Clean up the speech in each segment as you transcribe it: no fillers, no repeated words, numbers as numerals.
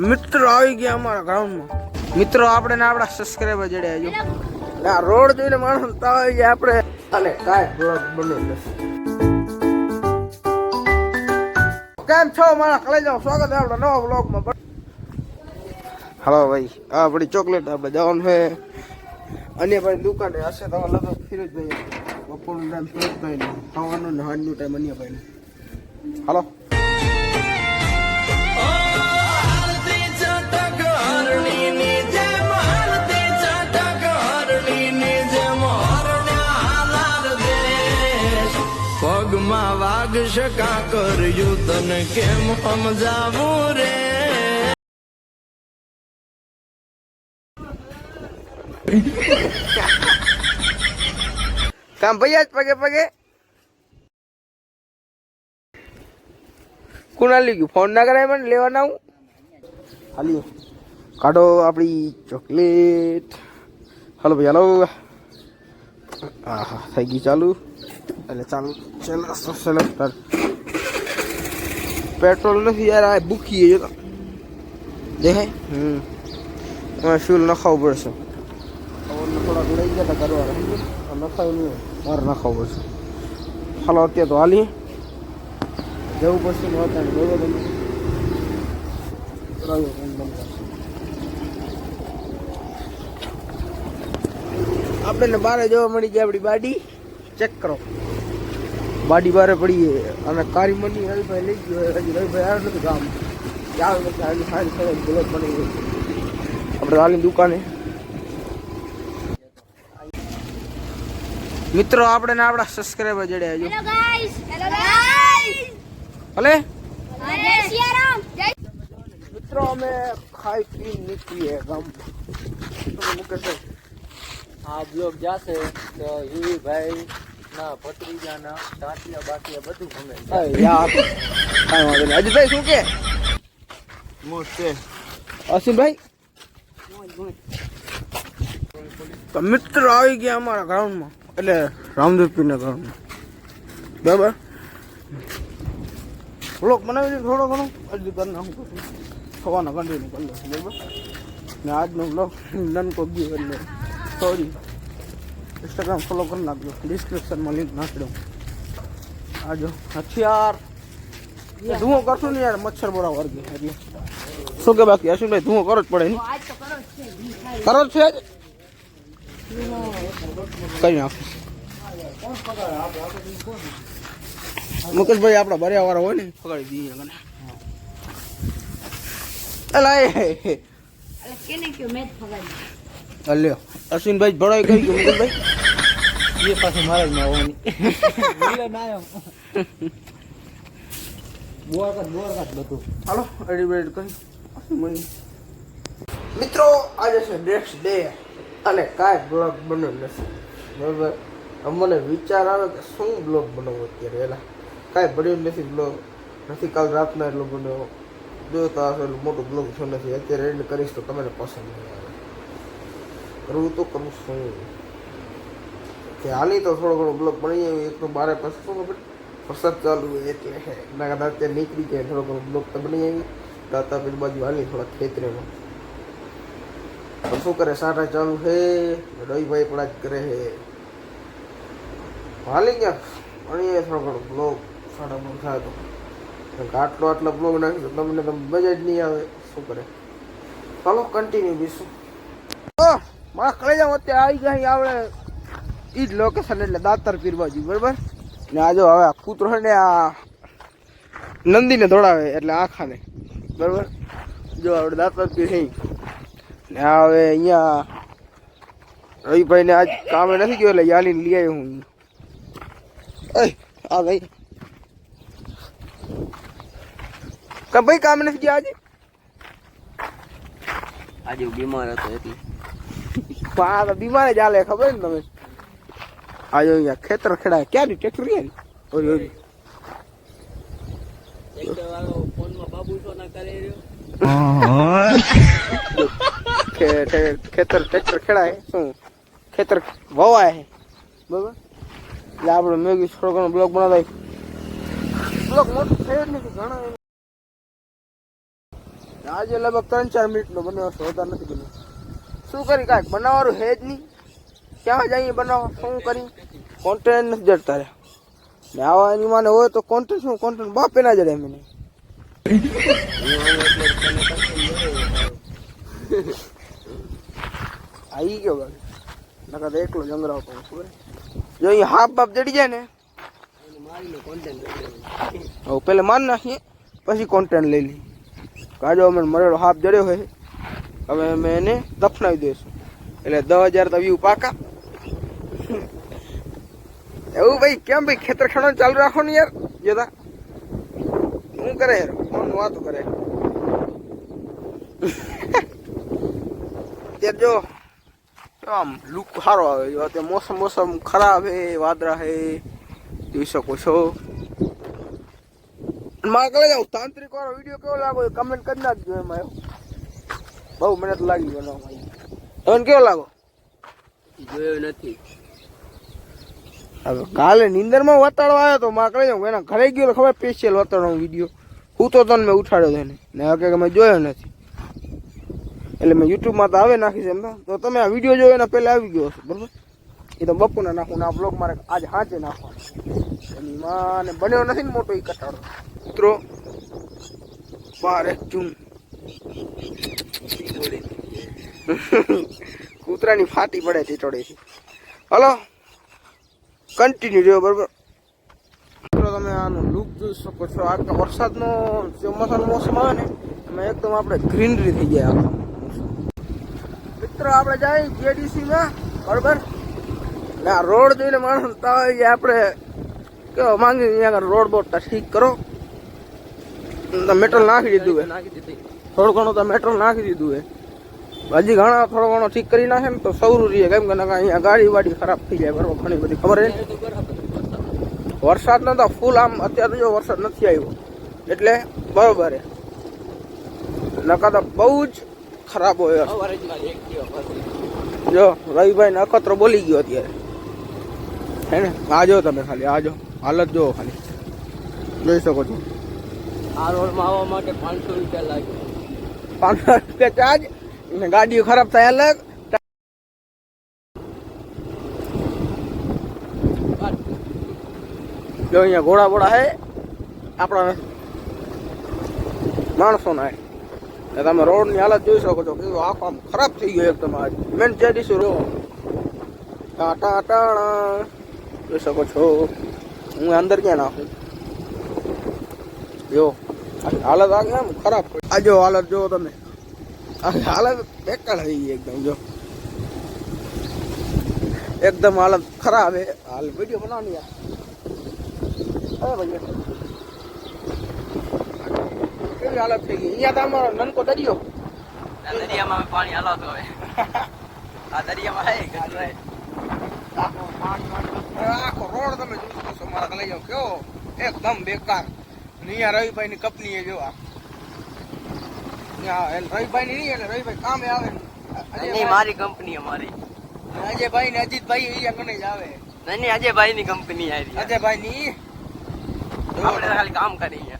મિત્રો આવી ગયા અમારા ગ્રાઉન્ડમાં. મિત્રો આપણે ને આપણા સબસ્ક્રાઇબર જડ્યા જો આ રોડ જોઈને માણસ તો આવી ગયા આપણે અને કાય બ્લોગ બને. કેમ છો મારા કલેજાઓ, સ્વાગત છે આપણા નવા બ્લોગમાં. હાલો ભાઈ, આ આપણી ચોકલેટ આપણે જવાનું છે અન્ય ભાઈ દુકાને હશે તો લગભગ ફિરોજભાઈ બપોરનો ટાઈમ ફિરોજભાઈ ખાવાનો ને હાજનો ટાઈમ અન્ય ભાઈ. હાલો પગમાં વાગ શકા કર્યું તને કેમ સમજાવું રે. કામ ભૈયા જ પગે પગે કોણ લઈ ગયું? ફોન ના કરાય મને લેવાના હું હાલી કાઢો આપણી ચોકલેટ. હાલો ભાઈ હાલો. હા હા થઈ ગઈ ચાલુ. એટલે ચાલુ ચાલો પેટ્રોલ નથી યાર, આ ભૂખી જો દેખાય. એમાં ફ્યુલ નખાવવું પડશે. થોડાક લઈ ગયા કરવા નખાયું નહીં મારે નખાવવું પડશે. હાલો અત્યારે તો હાલી જવું પડશે ને અત્યારે બરોબર આપણે બારે જોવા મળી જાય આપણી બાડી. ચેક કરો બાડી બારે પડી અને કારી મની રવિભાઈ લઈ ગયો. હજી રવિભાઈ આવ્યો નથી ગામ ચાલ નથી આજે સારી સરસ બ્લોક બની ગઈ આપણે હાલની દુકાને. મિત્રો આપણે ને આપણા સબસ્ક્રાઇબર જડ્યા જો ભલે મિત્રો અમે ખાઈ પી નીકળીએ ગામ. આ બ્લોગ જાશે તો યુવી ભાઈ ના ભત્રીજાના ટાટિયા બાટિયા બધું ગમે યાર. કાંઈ વાંધો નહીં. અજીતભાઈ શું કે મોસ્ટ છે અસીમભાઈ? તો મિત્રો આવી ગયા અમારા ગ્રાઉન્ડમાં, એટલે રામદેવપીરના ગ્રાઉન્ડમાં. બરાબર બ્લોક બનાવી દે થોડો ઘણો અરજી કરી નાખું થવાના કન્ટિન્યુ કરી લો. બરાબર ને આજનો બ્લોગ નનકો ગયો એટલે સોરી ઇન્સ્ટાગ્રામ ફોલો કરી નાખજો, ડિસ્ક્રિપ્શનમાં લિંક નાખી દઉં. આજો હથિયાર ધુઓ કરશું ને યાર, મચ્છર બોરા વર્ગે એટલે શું કે બાકી અશ્વિનભાઈ ધુઓ કરો જ પડે ને? કરો જ છે આજ કઈ નાખું. મુકેશભાઈ આપણા બર્યા વાળા હોય ને પકડી દઈએ કને. લ્યો અશ્વિનભાઈ ભળાઈ કઈ ગયું મુકેશભાઈ એ પાછું મારે જ ના હોવાની બોરકાત બધું. હાલો એડિબેટ કરી મિત્રો આજે છે નેક્સ્ટ ડે અને કાંઈ બ્લોગ બન્યો નથી. બરાબર અમને વિચાર આવે કે શું બ્લોગ બનાવવો અત્યારે. એલા કાંઈ ભર્યું નથી બ્લોગ નથી. કાલ રાતના એટલો બન્યો જોતા હશે એટલું મોટું બ્લોગ શું નથી. અત્યારે એડ કરીશ તો તમને પસંદ નહીં આવે. કરવું તો કરવું શું કે હાલી તો થોડો ઘણો બ્લોગ બની જાય. એક તો બારે પછી શું ખબર વરસાદ ચાલુ હોય એટલે એના કરતાં અત્યારે નીકળી જાય થોડો ઘણો બ્લોગ તો બની આવી. દાતા પેલી બાજુ હાલી થોડા ખેતરેમાં પણ શું કરે સાટા ચાલુ છે. રવિભાઈ પણ જ કરે છે હાલી ગયા ભણીએ થોડો ઘણો બ્લોગ સાડા મોડ થાય તો આટલા બ્લોગ નાખી તો તમને મજા જ નહીં આવે. શું કરે ચાલો કન્ટિન્યુ બીશું. મારા કલેજા અત્યારે આવી ગયા આપણે એ જ લોકેશન એટલે દાતર પીર બાજુ. બરાબર ને આ જો હવે કૂતરો છે ને આ નંદીને દોડાવે એટલે આખાને. બરાબર જો આપણે દાતર પીર છે ને હવે અહીંયા રવિભાઈને આજ કામે નથી ગયો એટલે યાલીને લઈ આવ્યો હું. આ ભાઈ ભાઈ કામ નથી ગયા આજે. આજે બીમાર હતો એટલે બીમાર જ હાલે ખબર ને તમે. આજે અહીંયા ખેતર ખેડાય ક્યાં ટ્રેક્ટર ક્યાં ફોનમાં બાબુ તો ના કરે ખેતર ટ્રેક્ટર ખેડાય શું ખેતર વવાય. બરાબર એટલે આપણે મેગી થોડો ઘણો બ્લોગ બનાવતા બ્લોગ મોટો થયો જ નથી ઘણા આજે લગભગ 3-4 મિનિટનો બનાવ્યો છે, વધારે નથી બન્યો. શું કરી કાંઈક બનાવવાનું હે જ નહીં. ક્યાં જઈએ બનાવવા, શું કરી કોન્ટેન્ટ નથી જડતા રહ્યા ને. આવા એની માને હોય તો કોન્ટેન્ટ શું કોન્ટેન્ટ બાપે ના જડે એમ નહીં. આવી ગયો ભાઈ, નકર તો એકલો જંગરાવતો હું ખબર. જો અહીં હાફ બાપ જડી જાય ને હવે પેલા માર નાખીએ પછી કોન્ટેન્ટ લઈ લઈએ. કાજો અમે મરેલો હાફ જડ્યો હોય હવે અમે એને દફનાવી દઈશું એટલે 10,000 તો વ્યૂ પાકા. એવું ભાઈ કેમ ભાઈ ખેતર ખાવાનું ચાલુ રાખો ને યાર. જોતા શું કરે યાર, ફોન વાતો કરે. અત્યારે જો આમ લુક સારો આવે. જો અત્યારે મોસમ ખરાબ હે, વાદળા હે, જોઈ શકો છો. મારે કહે જાઉં તાંત્રિક વાળો વિડીયો કેવો લાગો કમેન્ટ કરી નાખજો. એમાં બહુ મહેનત લાગી બનાવવામાં. તમને કેવો લાગો? જોયો નથી. હવે કાલે નીંદરમાં વતાડો આવ્યો તો મારે કહી જાઉં એના ઘરે ગયો ખબર સ્પેશિયલ વતાડવાનો વિડીયો. હું તો તને મેં ઉઠાડ્યો તેને ને હવે મેં જોયો નથી એટલે મેં યુટ્યુબમાં તો આવે નાખીશ એમ. તો તમે આ વિડીયો જોયો એના પહેલાં આવી ગયો હશે બરાબર. એ તો બપોરના નાખું ને આ બ્લોગ મારે આજે હાંચે નાખવાનો. એની માને બન્યો નથી ને મોટો એ કટાડો કૂતરો બહાર એક ચૂમ કૂતરાની ફાટી પડે ટીટોડેથી. હલો કન્ટિન્યુ રહ્યો બરાબર. તમે આનું લુક જોઈ શકો છો. આ વરસાદનો ચોમાસાનો મોસમ આવે ને એમાં એકદમ આપણે ગ્રીનરી થઈ જાય આખા. મિત્રો આપણે જાય જેડીસીમાં બરાબર ને આ રોડ જોઈને માણસ આપણે કેવો માંગી અહીંયા રોડ બોડ ઠીક કરો. મેટલ નાખી દીધું હે, થોડું ઘણું તો મેટલ નાખી દીધું હે. હજી ઘણા થોડો ઘણો ઠીક કરી નાખે ને તો સૌરું રહીએ. કેમ કે અહીંયા ગાડી વાડી ખરાબ થઈ જાય બરાબર. ઘણી બધી ખબર છે. વરસાદનો તો ફૂલ આમ અત્યારે જો વરસાદ નથી આવ્યો એટલે બરોબર હે. નકા તો બહુ જ ખરાબ હોય. જો રવિભાઈ ને અખતરો બોલી ગયો અત્યારે હે ને. આજો તમે ખાલી આજો, હાલત જો ખાલી જોઈ શકો છો. આ રોડમાં આવવા માટે 500 રૂપિયા લાગે. 500 રૂપિયા ચાર્જ ને ગાડીઓ ખરાબ થાય અલગ. જો અહીંયા ઘોડા બોડા હે આપણા માણસો ના. તમે રોડ ની હાલત જોઈ શકો છો કેવું આખો આમ ખરાબ થઈ ગયો એકદમ. આજ મેન જેડીસી રો ટાટા ટાણા જોઈ શકો છો. હું અંદર ક્યાં નાખું જો હાલત આગે આમ ખરાબ. આ જો હાલત જો તમે, હાલત બેકાર થઈ ગઈ એકદમ. જો એકદમ હાલત ખરાબ હે. હાલ વિડીયો બનાવવાની યાર. અરે ભાઈ કેવી હાલત થઈ ગઈ. અહીંયા તો અમારો નનકો દરિયો. દરિયામાં પાણી હલાવતો હવે. આ દરિયામાં હે આખો રોડ તમે જોઈ શકો છો. મારા લઈ જાઓ કેવો એકદમ બેકાર. અહીંયા રવિભાઈ ની કંપની એ જોવા રવિભાઈ ની નહીં એટલે રવિભાઈ કામે આવે. મારી કંપની અમારી અજયભાઈ ને અજીતભાઈ અહીંયા કને જ આવે. નહીં અજયભાઈ ની કંપની આવી. અજયભાઈ ની આપણે ખાલી કામ કરીએ.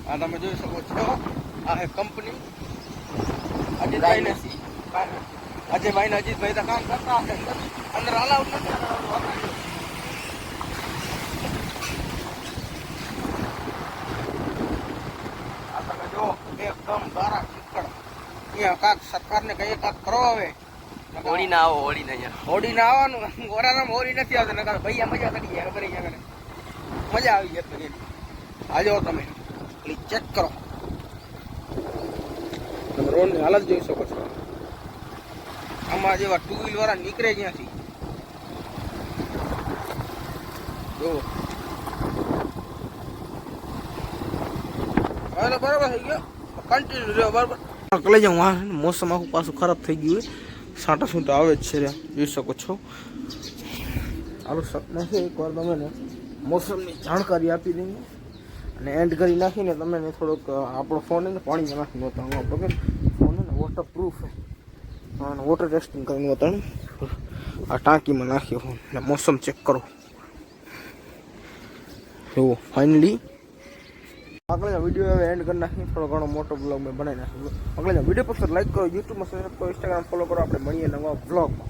આ તમે જોઈ શકો છો. આ હે કંપની અજીતભાઈ ને અજયભાઈ ને અજીતભાઈ તો કામ કરતા હશે. અંદર અલાઉડ નથી. આ તમે જો એકદમ ગારા ચીકડ. અહીંયા કાક સરકારને કહીએ કાક કરો હવે. હોળી ના આવો, હોળી નહીં. હોળી ના આવવાનું. ગોરાનામાં હોળી નથી આવતી. નકર ભૈયા મજા કરી ગયા ખબર અહીંયા કને. મજા આવી જાય. આજો તમે ચેક કરો. તમે રોડ ની હાલત જોઈ શકો છો. આમાં જેવા 2 વ્હીલ વાળા નીકળે ક્યાંથી જો. હવે બરાબર થઈ ગયો. કન્ટિન્યુ રહ્યો બરાબર. લઈ જાઉં. હા મોસમ આખું પાછું ખરાબ થઈ ગયું હોય. સાંટા સૂંટા આવે જ છે. જોઈ શકો છો. આનું સપના છે એકવાર તમે ને મોસમની જાણકારી આપી દઈએ અને એન્ડ કરી નાખીને તમે ને થોડોક આપણો ફોન એને પાણીમાં નાખીને હોતા. હું ફોન ને વોટર પ્રૂફ અને વોટર ટેસ્ટિંગ કરીને હોતા. આ ટાંકીમાં નાખ્યો ફોન ને મોસમ ચેક કરો. જુઓ ફાઇનલી આગળના વિડીયો હવે એન્ડ કરી નાખીએ, થોડો ઘણો મોટો બ્લોગ મેં બનાવી નાખ્યો. આગળના વિડીયો પસંદ લાઈક કરો, યુટ્યુબમાં સબસ્ક્રાઈબ કરો, ઇન્સ્ટાગ્રામ ફોલો કરો. આપણે મળીએ નવા બ્લોગમાં.